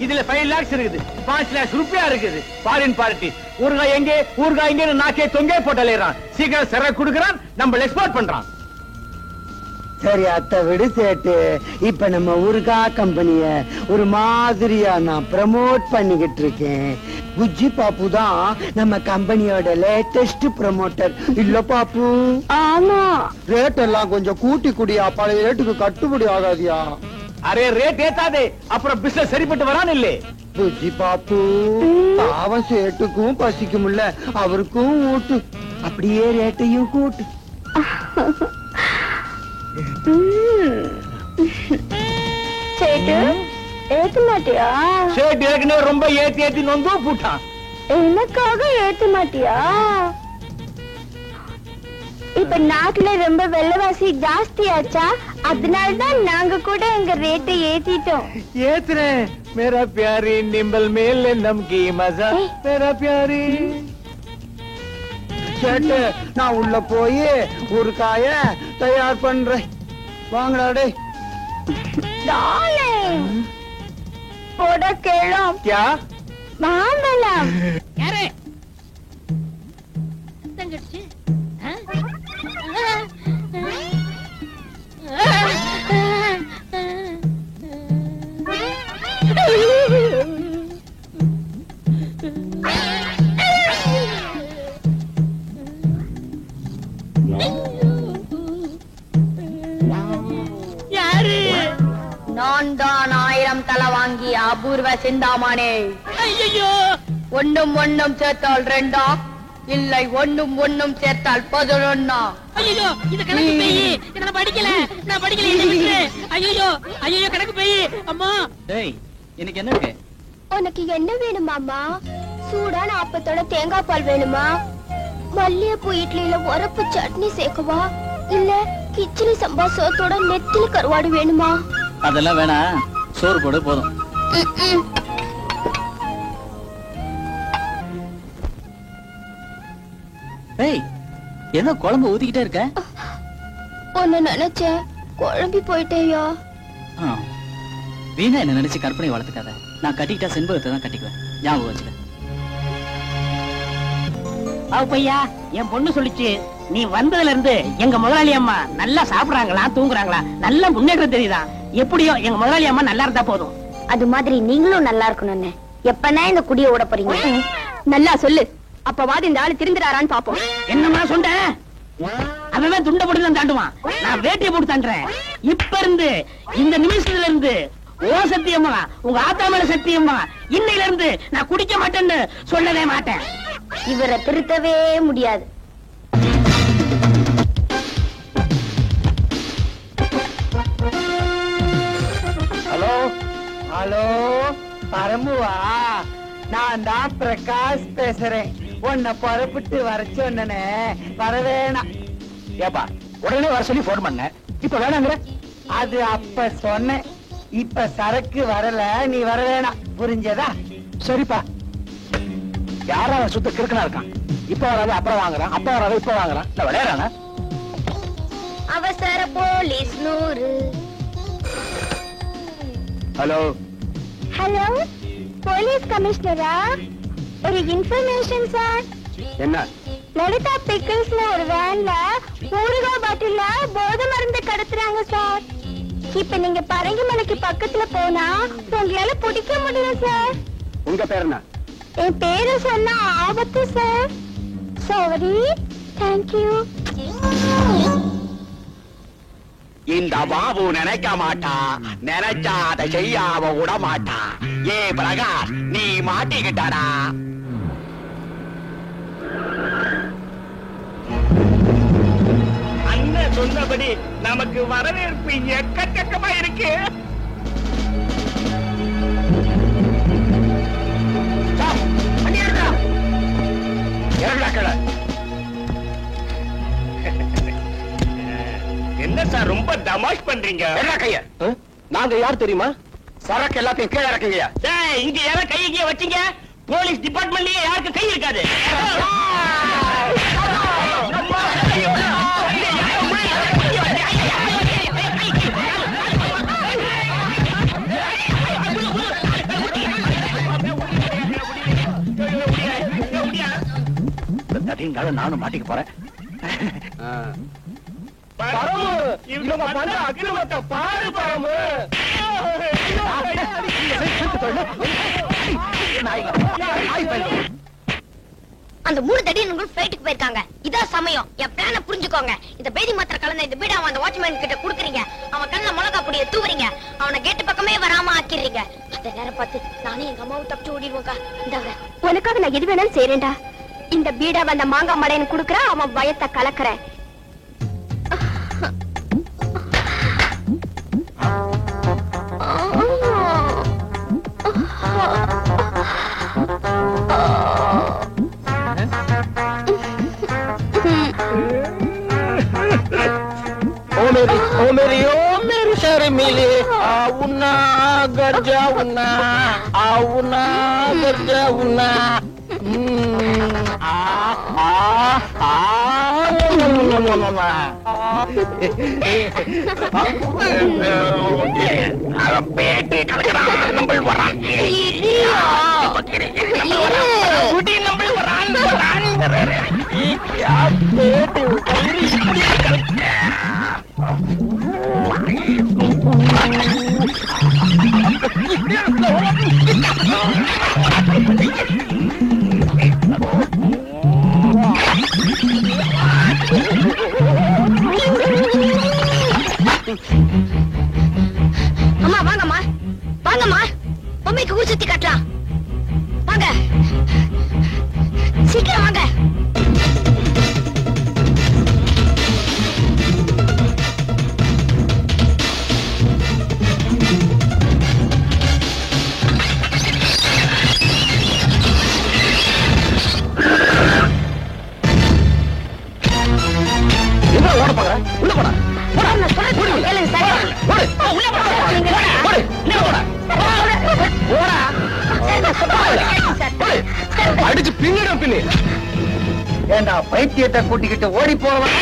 இதுல 5 lakhs இருக்குது, 5 lakhs ரூபாய் இருக்குது. ஃபாரின் பார்ட்டி ஊர்காய் எங்க நாக்கே தொங்கே போட்டலேறான். சீக்கிரம் சர குடுக்குறான், நம்ம எக்ஸ்போர்ட் பண்றான். சரி அத்தை விடு சேட்டு. இப்ப நம்ம ஊருகா கம்பெனிய ஒரு மாதிரியா நான் ப்ரமோட் பண்ணிக்கிட்டு இருக்கேன். புஜ்ஜி பாப்பு தான் நம்ம கம்பெனியோட லேட்டஸ்ட் ப்ரமோட்டர். இல்ல பாப்பு? ஆமா. ரேட் எல்லாம் கொஞ்சம் கூட்டி குடியா, பழைய ரேட்டுக்கு கட்டுப்படி ஆகாதியா. அரே ரேட் ஏத்தாதே, அப்புறம் பிசினஸ் சரிப்பட்டு வரான் இல்ல. புஜ்ஜி பாப்பு பாவம் சேட்டுக்கும் பசிக்கும்ல, அவருக்கும் ஊட்டு, அப்படியே ரேட்டையும் கூட்டு. சேட்டு ஏத்த மாட்டியா? சேட்டு ஏற்கனவே ரொம்ப ஏத்தி நொந்து போட்டான். எனக்காக ஏத்த மாட்டியா? இப்ப நாட்டுல ரொம்ப விலைவாசி ஜாஸ்தி ஆச்சா, அதனாலதான் நாங்க கூட எங்க ரேட்டை ஏத்திட்டோம். ஏத்துறேன் மேரா பியாரி, நிம்பல் மேல நம்கி மஜா மேரா பியாரி. சேட்டு நான் உள்ள போய் ஒரு காய தயார் பண்றேன். வாங்கடா. போட கேளம். क्या மாம்பழம். யாரு தங்கச்சி? யாரு? நான் தான் 1000 தலை வாங்கிய அபூர்வ சிந்தாமணி. ஐயோ, ஒண்ணும் சேர்த்தால் 2, இல்லை ஒண்ணும் சேர்த்தால் 11. ஐயோ, இது கணக்கு பேயி. இத நான் படிக்கல. ஐயோ கணக்கு பேயி. அம்மா டேய், எனக்கு என்ன இருக்கு? உனக்கு என்ன வேணுமாமா? சூடான அப்பத்தோட தேங்காய் பால் வேணுமா? மல்லிகைப்பூ இட்லியில உரப்பு சட்னி சேர்க்கவா, இல்ல கிச்சடி சம்பா சோத்தோட நெத்திலி கருவாடு வேணுமா? அதெல்லாம் வேணாம், சோறு போடு போதும். ஏய், என்ன குழம்பு ஊத்திக்கிட்டே இருக்க? உன்னை நினைச்சேன், குழம்பி போயிட்டேயா. வீணா என்ன நினைச்சு கற்பனை வளர்த்துக்காத. நான் கட்டிக்கிட்டா செண்பகத்தை தான் கட்டிக்குவேன், ஞாபகம் வச்சுக்க. பையா, என் பொண்ணு சொல்லிச்சு, நீ வந்ததுல இருந்து எங்க முதலாளி அம்மா நல்லா சாப்பிடுறாங்களா, தூங்குறாங்களா, நல்ல முன்னேற்றம் தெரியுதா. எப்படியோ எங்க முதலாளி அம்மா நல்லா இருந்தா போதும். அது மாதிரி நீங்களும் நல்லா இருக்கணும்னு. எப்பனா இந்த குடிய ஓட போறீங்க? நல்லா சொல்லு, அப்பவாது இந்த ஆளு திருந்துறாரான்னு பாப்போம். என்னமா சொன்ன? அவன் துண்ட போட்டு தான் தாண்டுவான், நான் வேட்டியை போட்டு தாண்டுறேன். இப்ப இருந்து இந்த நிமிஷத்துல இருந்து ஓ சத்தியம்மா, உங்க ஆத்தா மேல சத்தியம்மா, இன்னையில இருந்து நான் குடிக்க மாட்டேன்னு சொல்லவே மாட்டேன். இவரை திருத்தவே முடியாது. ஹலோ பரமுவா, நான் தான் பிரகாஷ் பேசுறேன். உன்னை புறப்பட்டு வர சொன்னே, வரவேணாம். ஏப்பா, உடனே வர சொல்லி போன் பண்ண, இப்ப வேணாங்கிற? அது அப்ப சொன்னேன், இப்ப சரக்கு வரல, நீ வரவேணாம். புரிஞ்சதா? சரிப்பா. யாரா சுத்த கிறுக்கனா இருக்கான்? இப்ப வராது அப்புறம் வாங்குறான், அப்ப வராது இப்ப வாங்குறான். இல்ல விளையாடுறானா? அவசர போலீஸ் 100. ஹலோ ஹலோ, போலீஸ் கமிஷனரா? ஒரு இன்ஃபர்மேஷன் சார். என்ன? லலிதா பிக்கிள்ஸ்ல ஒரு வேன்ல ஊறுகாய் பாட்டில்ல போதை மருந்து கடத்துறாங்க சார். இப்ப நீங்க பரங்கிமலைக்கு பக்கத்துல போனா உங்களால பிடிக்க முடியும் சார். உங்க பேர் என்ன? என் பேரு சொன்னா ஆபத்து சார். சாரி. தேங்க்யூ. இந்த பாபு நினைக்க மாட்டா, நினைச்சா அதை செய்யாம விட மாட்டா. ஏ பிரகாஷ், நீ மாட்டிக்கிட்டாடா. அண்ணன் சொன்னபடி நமக்கு வரவேற்பு எக்கச்சக்கமா இருக்கு. என்ன சார் ரொம்ப தமாஷ் பண்றீங்க? கைய நாங்க யார் தெரியுமா? சரக்கு எல்லாத்தையும் கீழே இறக்குங்க. இங்க யாரும் கை கீழே வச்சீங்க, போலீஸ் டிபார்ட்மெண்ட்லயே யாருக்கு கை இருக்காது. விடியங்கால நானும் மாட்டிக்க போறேன். இவங்க பண்ண அக்கிரமத்தை பாரு பரமு. அந்த 3 தடியன்கள் ஃபிளைட்டுக்கு போயிருக்காங்க. இதான் சமயம். என் பிளான புரிஞ்சுக்கோங்க. இந்த பேதி மாத்திர கலந்த இந்த பீடா அந்த வாட்ச்மேன் கிட்ட குடுக்குறீங்க. அவன் கண்ணுல மிளகா பொடியை தூவுறீங்க. அவனை கேட்டு பக்கமே வராம ஆக்கிடுறீங்க. அந்த நேரம் பார்த்து நானே எங்க அம்மாவை தப்பிச்சு ஓடிடுவோங்க. இந்தாங்க, உனக்காக நான் எது வேணாலும் செய்யறேன்டா. இந்த பீடா அந்த மாங்காய் மடையன் குடுக்குற, அவன் பயத்தை கலக்குறேன். ओ मेरी शर्मिले आउना घर जाऊना आउना घर जाऊना பேட்டு நம்பள் வரான் நம்பள் வரான் அம்மா வாங்கம்மா, வாங்கம்மா, பொம்மைக்கு ஊர் சுத்தி காட்டலாம். வாங்க, சீக்கிரம் வாங்க. அடிச்சு பின்னிடும் பின்னி. ஏண்டா பைத்தியத்தை கூட்டிக்கிட்டு ஓடி போறவன்?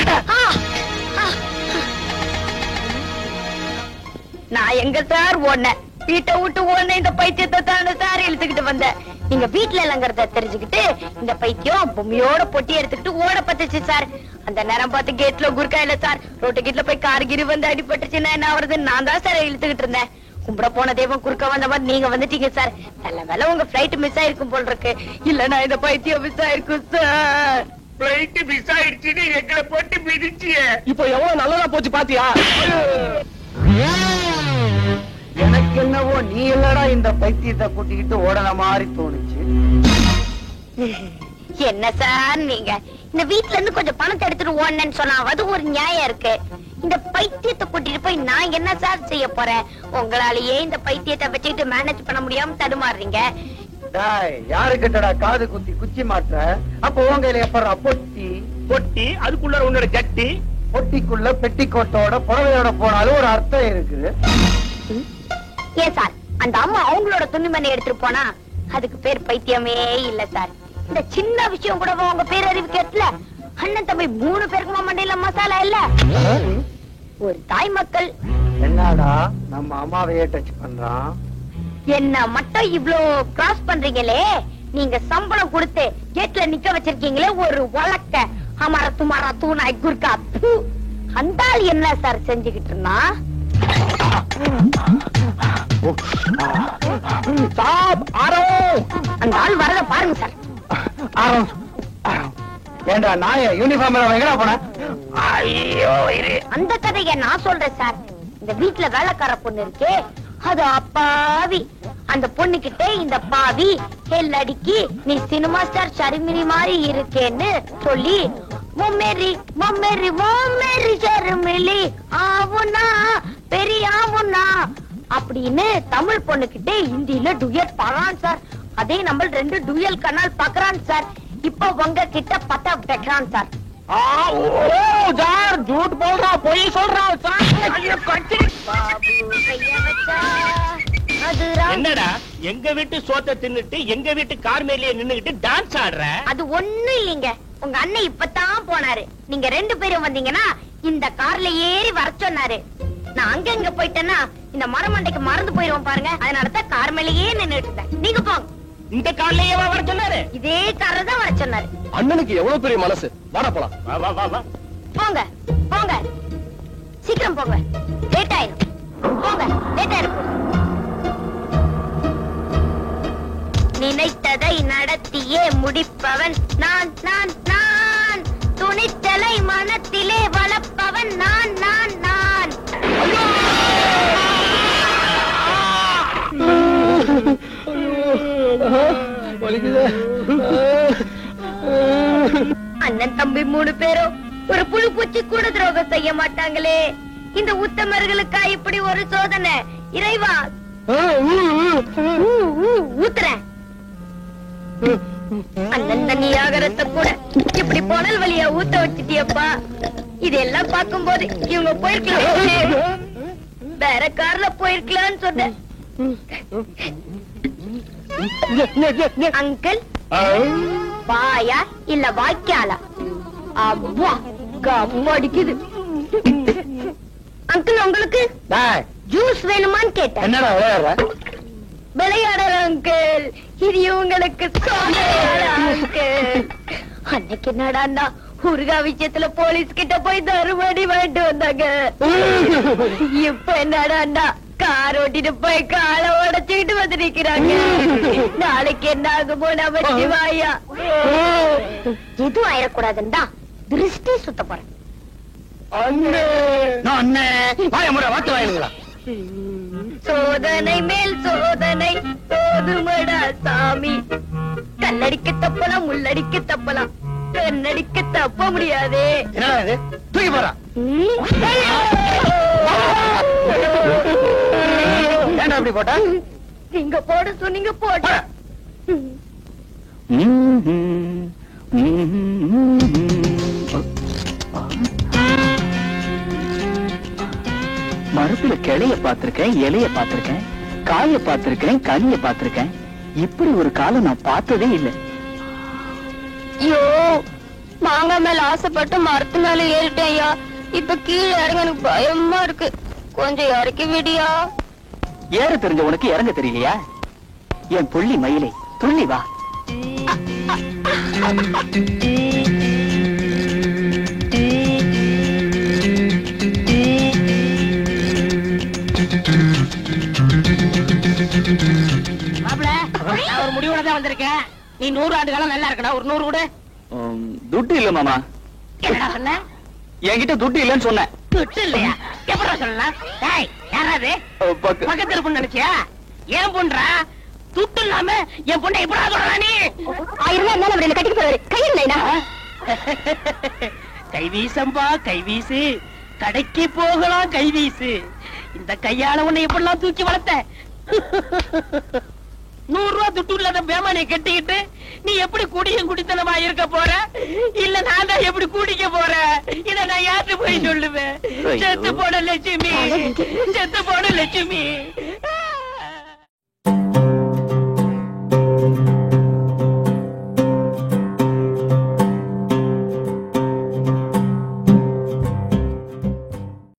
நான் எங்க சார் ஓடுனேன்? வீட்டை விட்டு ஓடுன இந்த பைத்தியத்தை தானே சார் இழுத்துக்கிட்டு வந்தேன். நீங்க வீட்டுல இல்லங்கிறத தெரிஞ்சுக்கிட்டு இந்த பைத்தியம் பொம்மையோட பொட்டி எடுத்துக்கிட்டு ஓட பத்துச்சு சார். அந்த நேரம் பார்த்து கேட்ல குறுக்கா இல்ல சார், ரோட்டு கேட்ல போய் கார்கிரி வந்து அடிபட்டுச்சுன்னா என்ன ஆகுறது? நான் தான் சார் இழுத்துக்கிட்டு இருந்தேன். கும்பிட போன தெய்வம் குறுக்க வந்த மாதிரி நீங்க வந்துட்டீங்க சார். நல்ல வேலை உங்க பிளைட் மிஸ் ஆயிருக்கும் போல் இருக்கு. இல்லன்னா இந்த பைத்தியம் மிஸ் ஆயிருக்கும் சார். பிளைட் மிஸ் ஆயிடுச்சுன்னு எங்களை போட்டு மிதிச்சிய. இப்போ எவ்வளவு நல்லதா போச்சு பாத்தியா? எனக்கு என்னவோ நீ இல்லடா இந்த பைத்தியத்தை கூட்டிக்கிட்டு ஓடன மாதிரி தோணுச்சு. என்ன சார் நீங்க இந்த வீட்ல இருந்து கொஞ்சம் பணத்தை எடுத்துட்டு ஓடனேன்னு சொன்னா அது ஒரு நியாயம் இருக்கு. இந்த பைத்தியத்தை கூட்டிட்டு போய் நான் என்ன சார் செய்ய போறேன்? உங்களாலேயே இந்த பைத்தியத்தை வச்சுக்கிட்டு மேனேஜ் பண்ண முடியாம தடுமாறுறீங்க. யாருக்கிட்டடா காது குத்தி குச்சி மாற்ற? அப்ப உங்கையில எப்பறா பொட்டி பொட்டி அதுக்குள்ள உன்னோட ஜட்டி, பொட்டிக்குள்ள பெட்டிக்கோட்டோட புடவையோட போனாலும் ஒரு அர்த்தம் இருக்கு. ஏன் சார் அந்த அம்மா அவங்களோட துணிமணி எடுத்துட்டு போனா அதுக்கு பேர் பைத்தியமே இல்ல சார். இந்த சின்ன விஷயம் கூட உங்க பேரறிவு கேட்கல. அண்ணன் தம்பி 3 பேருக்குமா மண்டையில மசாலா இல்ல? ஒரு தாய் மக்கள் என்னடா நம்ம அம்மாவையே டச் பண்றான். என்ன மட்டும் இவ்ளோ கிராஸ் பண்றீங்களே? நீங்க சம்பளம் கொடுத்து கேட்ல நிக்க வச்சிருக்கீங்களே ஒரு வழக்க அமர துமாரா தூணாய் குர்கா. அந்த ஆள் என்ன சார் செஞ்சுக்கிட்டு இருந்தா? அந்த ஆள் வரத பாருங்க சார். ஏண்டா நாய யூனிஃபார்ம்ல எங்கடா போன? ஐயோ அந்த கதையை நான் சொல்றேன் சார். இந்த வீட்டுல வேலைக்கார பொண்ணு இருக்கே அது அப்பாவி. அந்த பொண்ணு கிட்ட இந்த பாவி ஹெல் அடிக்கி நீ சினிமா ஸ்டார் ஷர்மினி மாதிரி இருக்கேன்னு சொல்லி மொம்மேரி மொம்மேரி மொம்மேரி ஷர்மிலி ஆவுனா பெரிய ஆவுனா அப்படின்னு தமிழ் பொண்ணு கிட்ட ஹிந்தியில டுயட் பாடுறான் சார். அதே நம்ம 2 டுயல் கனால் பாக்குறான் சார். இப்ப உங்க கிட்ட பட்ட வைக்கிறான் சார். झूठ बोल रहा பொய் சொல்றா என்னடா எங்க வீட்டு சோத்தை தின்னுட்டு எங்க வீட்டு கார் மேலேயே நின்னுகிட்டு டான்ஸ் ஆடுற? அது ஒண்ணு இல்லைங்க. உங்க அண்ணன் இப்பதான் போனாரு. நீங்க 2 பேரும் வந்தீங்கன்னா இந்த கார்ல ஏறி வர சொன்னாரு. நான் அங்க இங்க போயிட்டேன்னா இந்த மரமண்டைக்கு மறந்து போயிருவோம் பாருங்க. அதனாலதான் கார் மேலேயே நின்னுட்டு இருந்தேன். நீங்க போங்க. இந்த காலையே வர சொன்னாரு. இதே காரர் தான் வர சொன்னாரு. அண்ணனுக்கு எவ்வளவு பெரிய மனசு. வாடா போலாம். வா வா வா வா. போங்க போங்க, சீக்கிரம் போங்க, லேட் ஆயிரும். போங்க, லேட் ஆயிரும். நினைத்ததை நடத்தியே முடிப்பவன் நான் நான் நான். துணிச்சலை மனத்திலே வளர்ப்பவன் நான் நான் நான். அண்ணன் தம்பி 3 பேரும் ஒரு புழு பூச்சி கூட துரோகம் செய்ய மாட்டாங்களே. இந்த உத்தமர்களுக்கா இப்படி ஒரு சோதனை? இறைவா, ஊத்துறேன். அண்ணன் தண்ணி ஆகரத்தை கூட இப்படி புனல் வழியா ஊத்த வச்சிட்டியப்பா. இதெல்லாம் பார்க்கும் போது இவங்க போயிருக்கலாம், வேற கார்ல போயிருக்கலாம்னு சொன்னேன். அங்கிள், வாயா இல்ல வாய்க்காலா? அவ்வா கம் அடிக்குது. அங்கிள், உங்களுக்கு ஜூஸ் வேணுமான்னு கேட்டேன். என்னடா விளையாடுற? விளையாடுற அங்கிள், இது உங்களுக்கு அங்கிள். அன்னைக்கு என்னடா ஊர்கா விஷயத்துல போலீஸ் கிட்ட போய் தருமடி வாங்கிட்டு வந்தாங்க. இப்ப என்னடா கார் ஓட்டிட்டு போய் காலை உடைச்சுக்கிட்டு வந்து நிக்கிறாங்க. நாளைக்கு என்ன ஆகுமோ நம்ம வாயா. எதுவும் ஆயிடக்கூடாதுன்னு தான் திருஷ்டி சுத்த போறேன். சோதனை மேல் சோதனை சோதுமடா சாமி. கண்ணடிக்க தப்பலாம், முள்ளடிக்க தப்பலாம், கண்ணடிக்க தப்ப முடியாதே. தூக்கி போறா. ஏன்டா அப்படி போட்டா? நீங்க போட சொன்னீங்க போட்ட. மரத்துல கிளைய பாத்திருக்கேன், இலைய பாத்திருக்கேன், காய பாத்திருக்கேன், கனிய பாத்திருக்கேன். இப்படி ஒரு காலம் நான் பார்த்ததே இல்லை. ஐயோ, மாங்காய் மேல ஆசைப்பட்டு மரத்து மேல ஏறிட்டேயா. இப்ப கீழே இறங்க எனக்கு பயமா இருக்கு. கொஞ்சம் இறக்கி விடியா. ஏற தெரிஞ்ச உனக்கு இறங்க தெரியலையா? என் புள்ளி மயிலை, துள்ளி வா. ஒரு முடிவோட தான் வந்திருக்கேன். நீ 100 ஆண்டு காலம் நல்லா இருக்கடா. ஒரு 100 கூட. துட்டு இல்ல மாமா. என்னடா சொன்ன? என்கிட்ட துட்டு இல்லன்னு சொன்னேன். துட்டு இல்லையா? எப்படா சொல்லலாம்? டேய், யாராது? பக்கத்து இருப்புன்னு நினைச்சியா? ஏன் பொண்ணுடா? துட்டு இல்லாம என் பொண்ணை எப்படா சொல்றா நீ? 1000 ரூபாய் இருந்தாலும் அவரை கட்டிட்டு போறாரு. கையில்லைனா கைவீசம்பா, கைவீசு. கடைக்கு போகலாம் கைவீசு. இந்த கையால உன்னை எப்படிலாம் தூக்கி வளர்த்த? 100 ரூபாய் துட்டு இல்லாத பேமானை கட்டிக்கிட்டு நீ எப்படி குடியும் குடித்தனமா இருக்க போற? இல்ல நான் தான் எப்படி குடிக்க போறேன்? இத நான் யார்கிட்ட போய் சொல்லுவேன்? செத்து போன லட்சுமி, செத்து போன லட்சுமி,